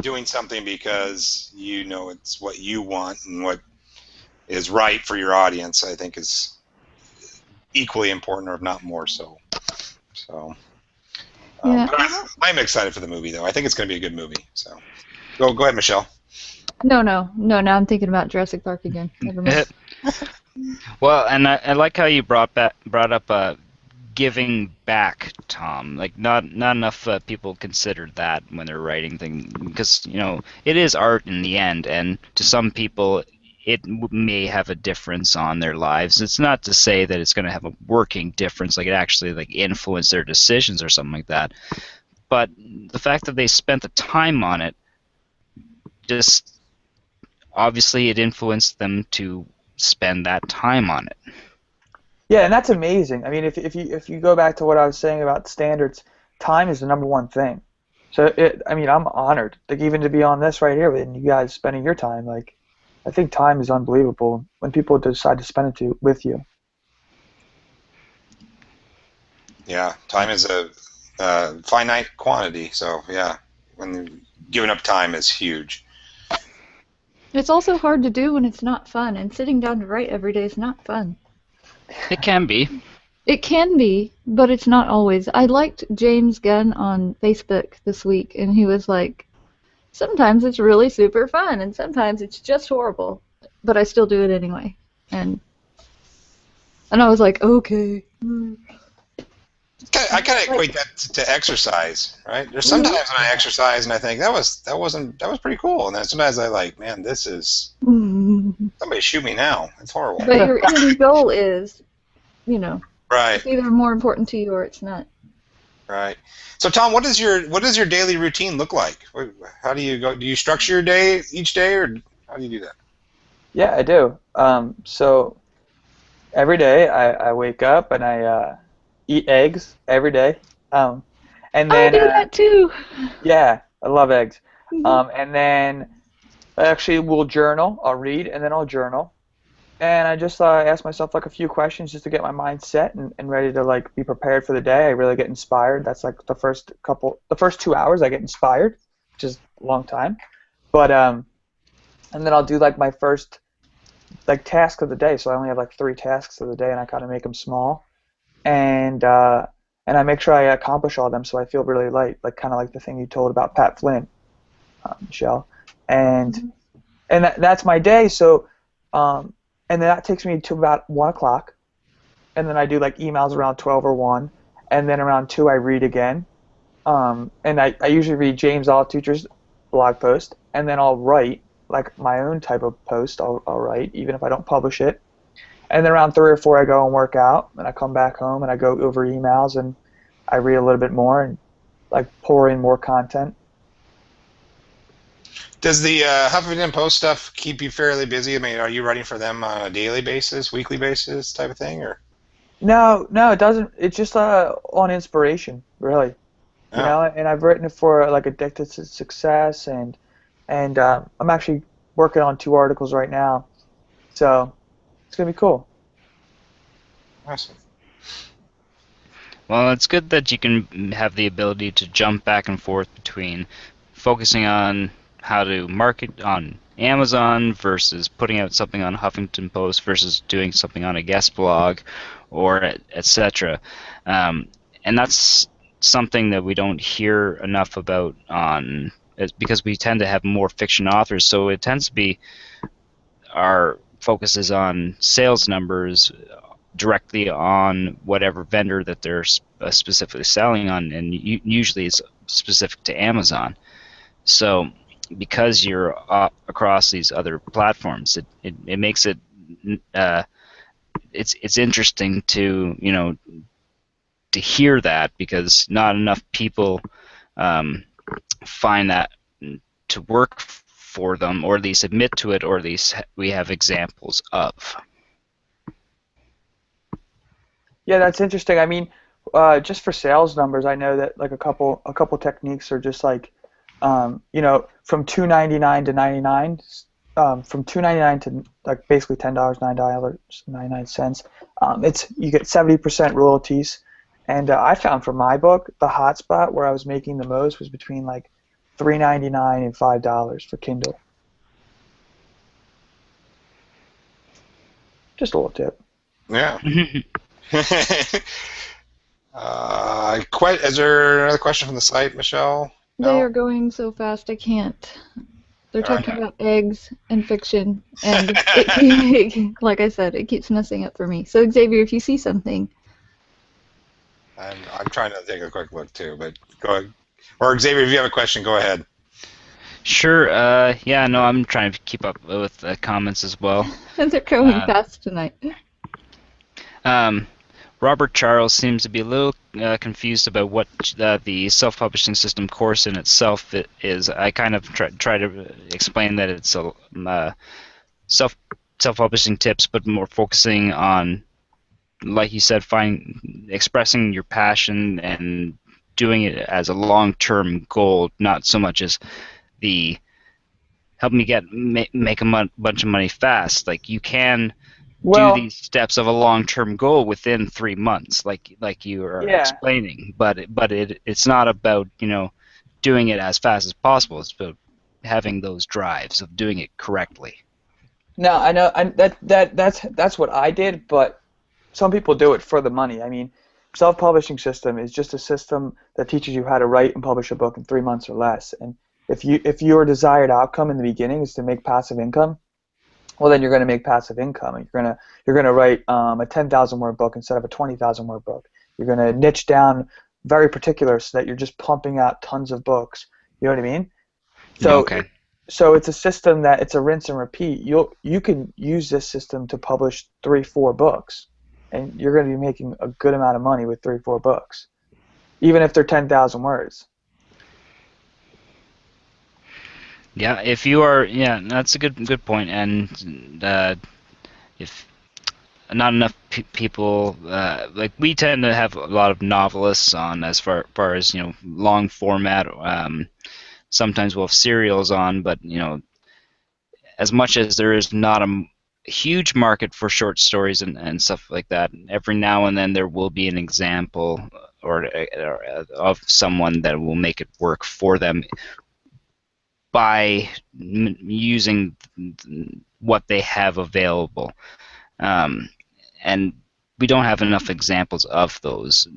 doing something because it's what you want and what is right for your audience, I think, is equally important, or if not more so. So, yeah. But I'm excited for the movie, though. I think it's going to be a good movie. So, go ahead, Michelle. No. Now I'm thinking about Jurassic Park again. Never mind. Well, and I like how you brought up giving back, Tom. Like, not enough people consider that when they're writing things, because it is art in the end, and to some people it may have a difference on their lives. It's not to say that it's going to have a working difference, like it actually like influence their decisions or something like that. But the fact that they spent the time on it, just obviously it influenced them to spend that time on it. Yeah, and that's amazing. I mean, if you go back to what I was saying about standards, time is the #1 thing. So I'm honored, like, even to be on this right here and you guys spending your time. Like, I think time is unbelievable when people decide to spend it with you. Yeah, time is a finite quantity. So yeah, when giving up time is huge. It's also hard to do when it's not fun, and sitting down to write every day is not fun. It can be. It can be, but it's not always. I liked James Gunn on Facebook this week, and he was like, sometimes it's really super fun, and sometimes it's just horrible, but I still do it anyway. And I was like, okay. I kind of equate that to exercise, right? There's sometimes when I exercise and I think that was pretty cool, and then sometimes I like, man, this is somebody shoot me now. It's horrible. But your end goal is, Right. it's either more important to you or it's not. Right. So Tom, what does your daily routine look like? How do you go? Do you structure your day each day, or how do you do that? Yeah, I do. So every day I wake up and I eat eggs every day. And then I do that too. yeah, I love eggs. And then I actually will journal. I'll read and then I'll journal. And I just ask myself like a few questions just to get my mind set and ready to like be prepared for the day. I really get inspired. That's like the first 2 hours I get inspired, which is a long time. But and then I'll do like my first like task of the day. So I only have like 3 tasks of the day, and I kind of make them small. And I make sure I accomplish all of them, so I feel really light, like kind of like the thing you told about Pat Flynn, Michelle. And that's my day. So and then that takes me to about 1 o'clock, and then I do like emails around 12 or 1, and then around 2 I read again. And I usually read James Altucher's blog post, and then I'll write like my own type of post. I'll write even if I don't publish it. And then around 3 or 4 I go and work out, and I come back home and I go over emails and I read a little bit more and like pour in more content. Does the Huffington Post stuff keep you fairly busy? I mean, are you writing for them on a daily basis, weekly basis type of thing, or? No, it doesn't. It's just on inspiration, really. You know, and I've written it for like Addicted to Success, and I'm actually working on 2 articles right now, so it's gonna be cool. Awesome. Well, it's good that you can have the ability to jump back and forth between focusing on how to market on Amazon versus putting out something on Huffington Post versus doing something on a guest blog, or etc. And that's something that we don't hear enough about because we tend to have more fiction authors, so it tends to be our focus is on sales numbers directly on whatever vendor that they're specifically selling on, and usually it's specific to Amazon. So because you're across these other platforms, it makes it it's interesting to to hear that, because not enough people find that to work for them, or at least admit to it, or at least we have examples of. Yeah, that's interesting. I mean, just for sales numbers, I know that like a couple techniques are just like, from $2.99 to 99, from $2.99 to like basically $10, $9.99. You get 70% royalties, and I found for my book the hot spot where I was making the most was between like $3.99 and $5 for Kindle. Just a little tip. Yeah. Is there another question from the site, Michelle? No? They are going so fast I can't. They're talking about eggs and fiction, and like I said, it keeps messing up for me. So Xavier, if you see something. I'm trying to take a quick look too, but go ahead. Or Xavier, if you have a question, go ahead. Sure. Yeah, no, I'm trying to keep up with the comments as well. And they're going fast tonight. Robert Charles seems to be a little confused about what the self-publishing system course in itself is. I kind of try to explain that it's a self-publishing tips, but more focusing on, like you said, expressing your passion and doing it as a long-term goal, not so much as the help me make a bunch of money fast. Like you can do these steps of a long-term goal within 3 months, like you are explaining. But it's not about doing it as fast as possible. It's about having those drives of doing it correctly. No, I know, that's what I did, but some people do it for the money. I mean, self-publishing system is just a system that teaches you how to write and publish a book in 3 months or less. And if your desired outcome in the beginning is to make passive income, well, then you're going to make passive income, and you're going to write a 10,000 word book instead of a 20,000 word book. You're going to niche down very particular so that you're just pumping out tons of books. You know what I mean? So, Okay. so it's a system that it's a rinse and repeat. You can use this system to publish 3-4 books, and you're going to be making a good amount of money with 3-4 books, even if they're 10,000 words. Yeah, if you are, yeah, that's a good point. And if not enough people, like we tend to have a lot of novelists on as far as long format. Sometimes we'll have serials on, but as much as there is not a huge market for short stories and stuff like that, every now and then there will be an example or of someone that will make it work for them by using what they have available. And we don't have enough examples of those,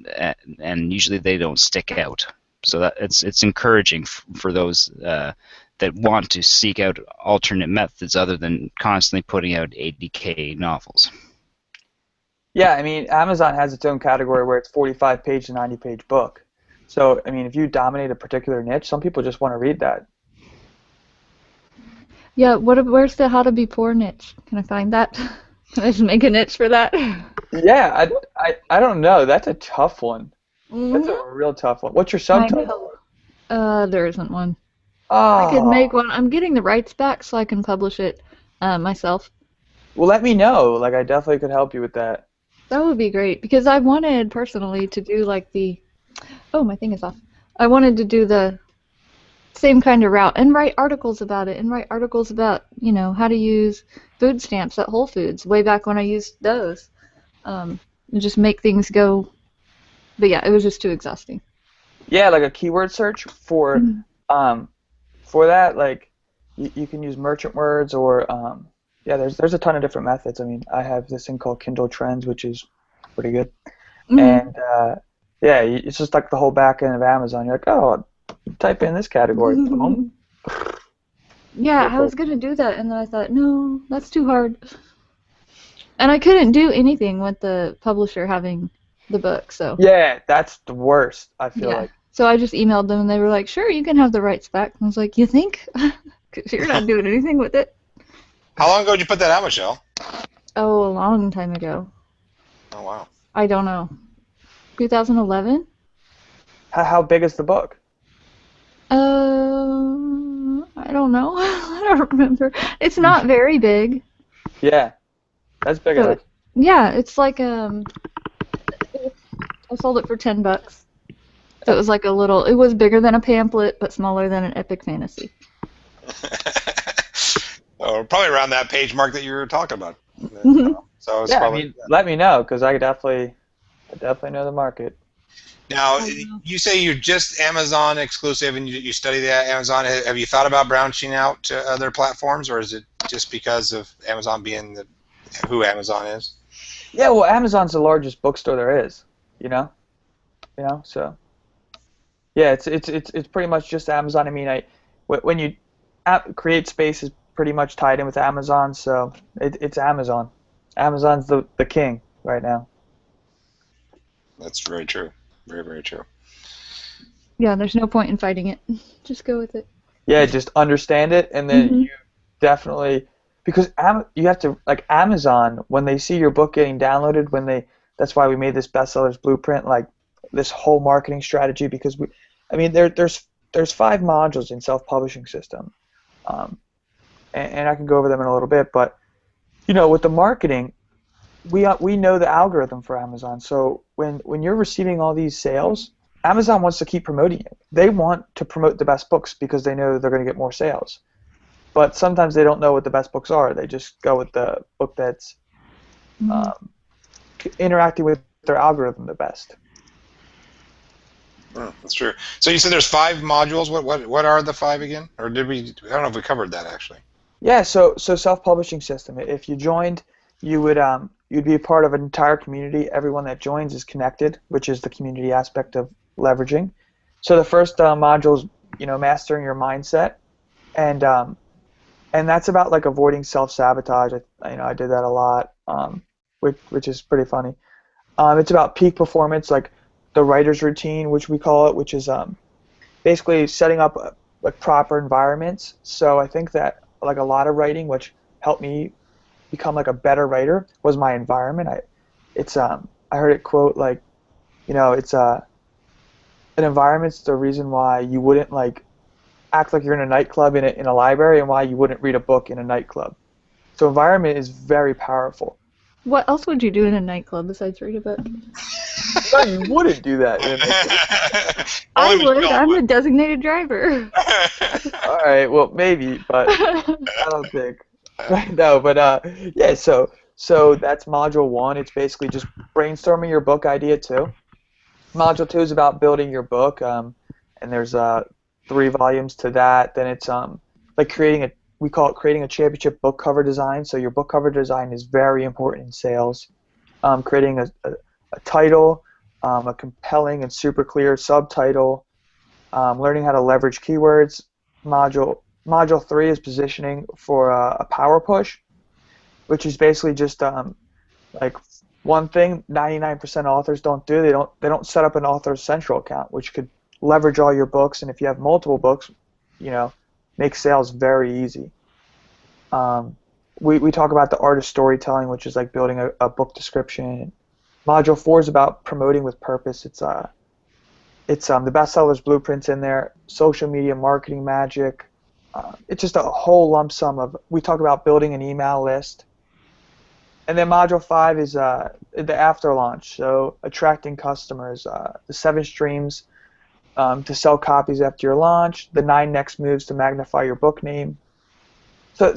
and usually they don't stick out. So that it's encouraging for those that want to seek out alternate methods other than constantly putting out 80K novels. Yeah, I mean, Amazon has its own category where it's 45-page to 90-page book. So, I mean, if you dominate a particular niche, some people just want to read that. Yeah, where's the how to be poor niche? Can I find that? Can I just make a niche for that? Yeah, I don't know. That's a tough one. That's a real tough one. What's your subtitle? There isn't one. Oh. I could make one. I'm getting the rights back so I can publish it myself. Well, let me know. Like, I definitely could help you with that. That would be great because I wanted personally to do like my thing is off. I wanted to do the same kind of route and write articles about it and write articles about how to use food stamps at Whole Foods way back when I used those. And just make things go. But yeah, it was just too exhausting. Yeah, like a keyword search for that, like you can use merchant words or there's a ton of different methods. I mean, I have this thing called Kindle Trends, which is pretty good. And it's just like the whole back end of Amazon. You're like, oh, type in this category. Boom. Yeah, I was gonna do that, and then I thought, no, that's too hard. And I couldn't do anything with the publisher having the book, so. Yeah, that's the worst, I feel like. So I just emailed them, and they were like, sure, you can have the rights back. And I was like, you think? Because you're not doing anything with it. How long ago did you put that out, Michelle? Oh, a long time ago. Oh, wow. I don't know. 2011? How big is the book? I don't know. I don't remember. It's not very big. Yeah, that's big enough. Yeah, it's like I sold it for $10. So it was like it was bigger than a pamphlet, but smaller than an epic fantasy. Probably around that page mark that you were talking about. So it's probably, I mean, let me know because I definitely know the market. Now, you say you're just Amazon exclusive and you study that Amazon. Have you thought about branching out to other platforms, or is it just because of Amazon being who Amazon is? Yeah, well, Amazon's the largest bookstore there is, so yeah, it's pretty much just Amazon. I mean, when you create space is pretty much tied in with Amazon, so it's Amazon. Amazon's the king right now. That's very true. Very, very true. Yeah, there's no point in fighting it. Just go with it. Yeah, just understand it, and then you definitely, because you have to, like Amazon, when they see your book getting downloaded, that's why we made this bestsellers blueprint, like this whole marketing strategy, because there's 5 modules in self-publishing system, and I can go over them in a little bit, but with the marketing, we know the algorithm for Amazon. So when you're receiving all these sales, Amazon wants to keep promoting it. They want to promote the best books because they know they're going to get more sales. But sometimes they don't know what the best books are. They just go with the book that's interacting with their algorithm the best. Oh, that's true. So you said there's 5 modules. What are the 5 again? Or did we? I don't know if we covered that actually. Yeah. So self-publishing system. If you joined, you would you'd be a part of an entire community. Everyone that joins is connected, which is the community aspect of leveraging. So the first module is mastering your mindset, and that's about like avoiding self-sabotage. I did that a lot, which is pretty funny. It's about peak performance, like the writer's routine, which we call it, which is basically setting up like proper environments. So I think that like a lot of writing, which helped me become like a better writer, was my environment. I heard it quote like, it's an environment's the reason why you wouldn't like act like you're in a nightclub in a library, and why you wouldn't read a book in a nightclub. So environment is very powerful. What else would you do in a nightclub besides read a book? No, you wouldn't do that in a nightclub. I Only would. Michelle I'm a would. designated driver. All right, well maybe, but I don't think. No, but yeah. So that's module one. It's basically just brainstorming your book idea too. Module two is about building your book, and there's 3 volumes to that. Then it's like we call it creating a championship book cover design. So your book cover design is very important in sales. Creating a title, a compelling and super clear subtitle, learning how to leverage keywords. Module 3 is positioning for a power push, which is basically just like one thing 99% authors don't do. They don't set up an author central account, which could leverage all your books, and if you have multiple books, make sales very easy. We talk about the art of storytelling, which is like building a book description. Module 4 is about promoting with purpose. It's the bestsellers blueprints in there, social media marketing magic. It's just a whole lump sum of. We talk about building an email list. And then module 5 is the after launch, so attracting customers, the 7 streams to sell copies after your launch, the 9 next moves to magnify your book name. So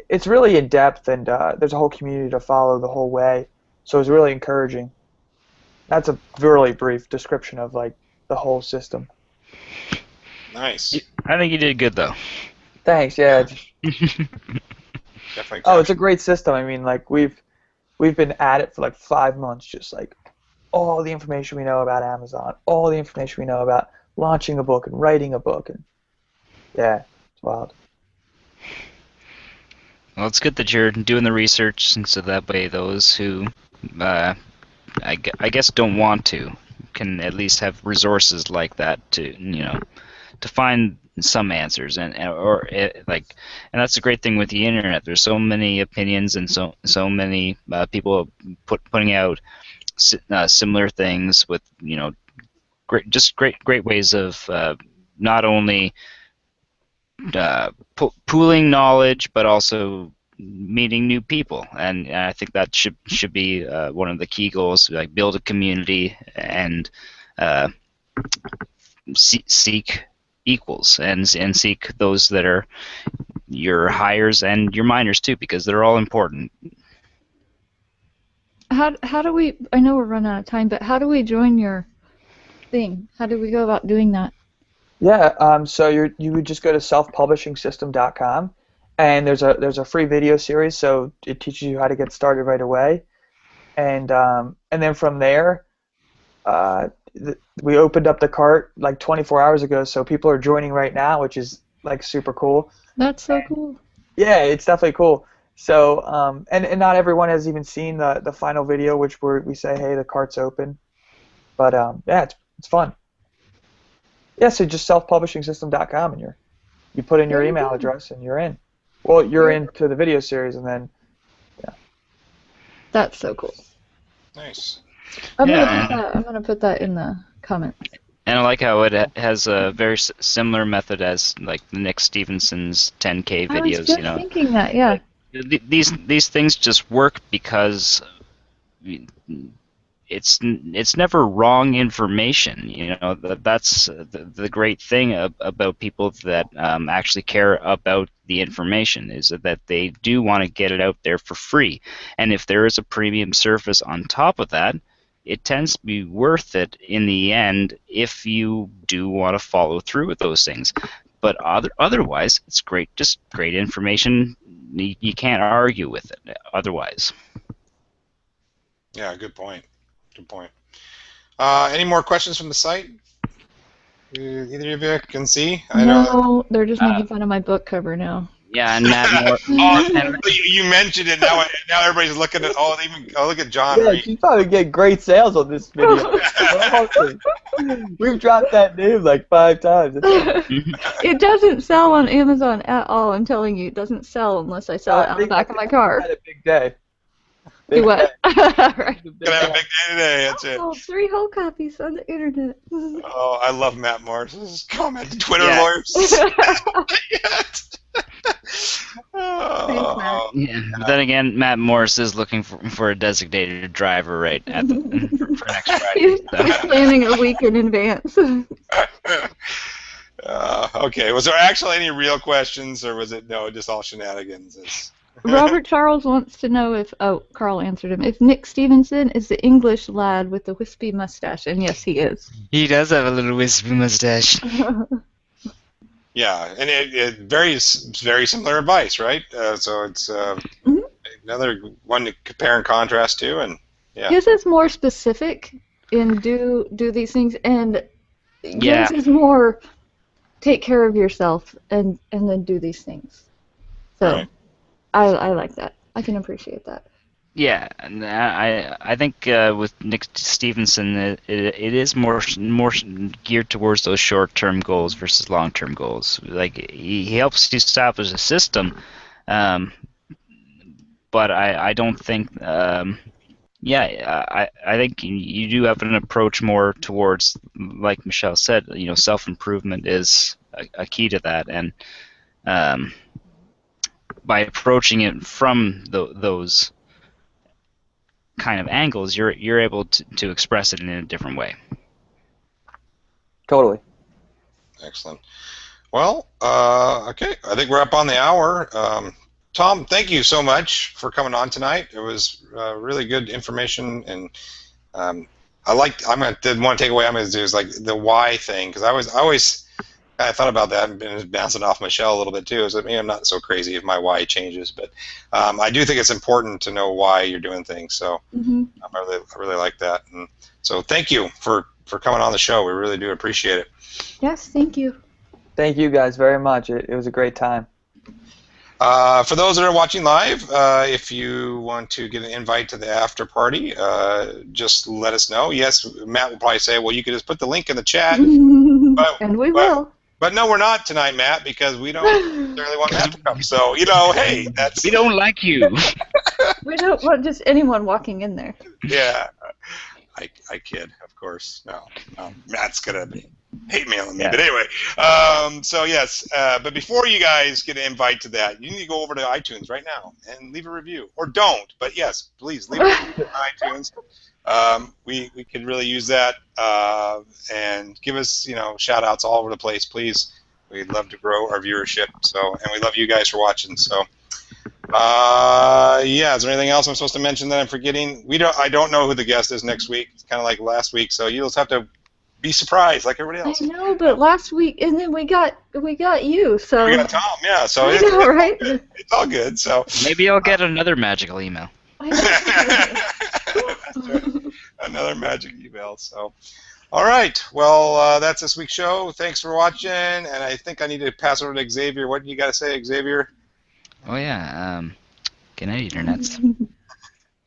it's really in depth, and there's a whole community to follow the whole way. So it's really encouraging. That's a really brief description of like the whole system. Nice. I think you did good though. Thanks. Yeah. Definitely. Oh, it's a great system. I mean, like we've been at it for like 5 months, just like all the information we know about Amazon, all the information we know about launching a book and writing a book, and yeah, it's wild. Well, it's good that you're doing the research, and so that way those who, I guess, don't want to, can at least have resources like that to, to find some answers, and that's the great thing with the internet. There's so many opinions and so many people putting out similar things with great ways of not only pooling knowledge, but also meeting new people, and I think that should be one of the key goals. Like build a community and seek equals and seek those that are your hires and your minors too, because they're all important. How do we? I know we're running out of time, but how do we join your thing? How do we go about doing that? Yeah, so you would just go to selfpublishingsystem.com, and there's a free video series, so it teaches you how to get started right away, and then from there, we opened up the cart like 24 hours ago, so people are joining right now, which is like super cool. That's so cool. Yeah, it's definitely cool. So and not everyone has even seen the final video, which we say, hey, the cart's open, but yeah, it's fun. Yeah, so just selfpublishingsystem.com, and you put in your email address and you're in. Well, you're into the video series, and then yeah. That's so cool. Nice. I'm gonna put that in the comments. And I like how it has a very similar method as like Nick Stevenson's 10K videos. I was just thinking that, yeah. These things just work because it's never wrong information. That's the great thing about people that actually care about the information, is that they do want to get it out there for free. And if there is a premium service on top of that, it tends to be worth it in the end if you do want to follow through with those things. But otherwise, it's just great information. You can't argue with it otherwise. Yeah, good point. Good point. Any more questions from the site? Either of you can see? No, they're just making fun of my book cover now. Yeah, and Matt Moore. Oh, you mentioned it now. Now everybody's looking at. Look at John Yeah, Reed. she's probably getting great sales on this video. We've dropped that name like 5 times. It doesn't sell on Amazon at all. I'm telling you, it doesn't sell unless I sell it on the back of my car. Had a big day. Do what? Right. Gonna have a big day today. That's it. Oh, 3 whole copies on the internet. Oh, I love Matt Morris's comment. Twitter Yeah. lawyers. Thanks, Matt. Yeah. But then again, Matt Morris is looking for a designated driver right at for next Friday. He's So. planning a week in advance. Okay. Was there actually any real questions, or was it just all shenanigans? Robert Charles wants to know if Carl answered him. If Nick Stevenson is the English lad with the wispy mustache, and yes, he is. He does have a little wispy mustache. Yeah, and it very similar advice, right? So it's another one to compare and contrast to, and yeah. His is more specific in do these things, and Yeah. yours is more take care of yourself and then do these things. So Right. I like that. I can appreciate that. Yeah, and I think with Nick Stevenson, it is more geared towards those short-term goals versus long-term goals. Like he helps you establish a system, but I don't think. I think you do have an approach more towards, like Michelle said, self-improvement is a key to that, and by approaching it from those kind of angles, you're able to express it in a different way. Totally. Excellent. Well, okay. I think we're up on the hour. Tom, thank you so much for coming on tonight. It was really good information, and the one takeaway I'm going to do is like the why thing, because I thought about that and been bouncing off my shell a little bit too. So maybe I'm not so crazy if my why changes, but I do think it's important to know why you're doing things. So I really like that, and so thank you for coming on the show. We really do appreciate it. Yes, thank you. Thank you guys very much. It was a great time. For those that are watching live, if you want to get an invite to the after party, just let us know. Yes, Matt will probably say, well, you could just put the link in the chat. And we will. But no, we're not tonight, Matt, because we don't necessarily want Matt to come. So, hey, that's... We don't like you. We don't want just anyone walking in there. Yeah. I kid, of course. No. Matt's going to hate mailing me. Yeah. But anyway, so yes, but before you guys get an invite to that, you need to go over to iTunes right now and leave a review. Or don't, but yes, please leave a review on iTunes. We could really use that, and give us shout outs all over the place, please. We'd love to grow our viewership. And we love you guys for watching. So is there anything else I'm supposed to mention that I'm forgetting? I don't know who the guest is next week. It's kind of like last week, so you'll just have to be surprised like everybody else. I know, but last week, and then we got you. So we got Tom, yeah. So right? It's all good. So maybe I'll get another magical email. Another magic email. So, all right. Well, that's this week's show. Thanks for watching. And I think I need to pass over to Xavier. What do you got to say, Xavier? Oh yeah. Good night, internets.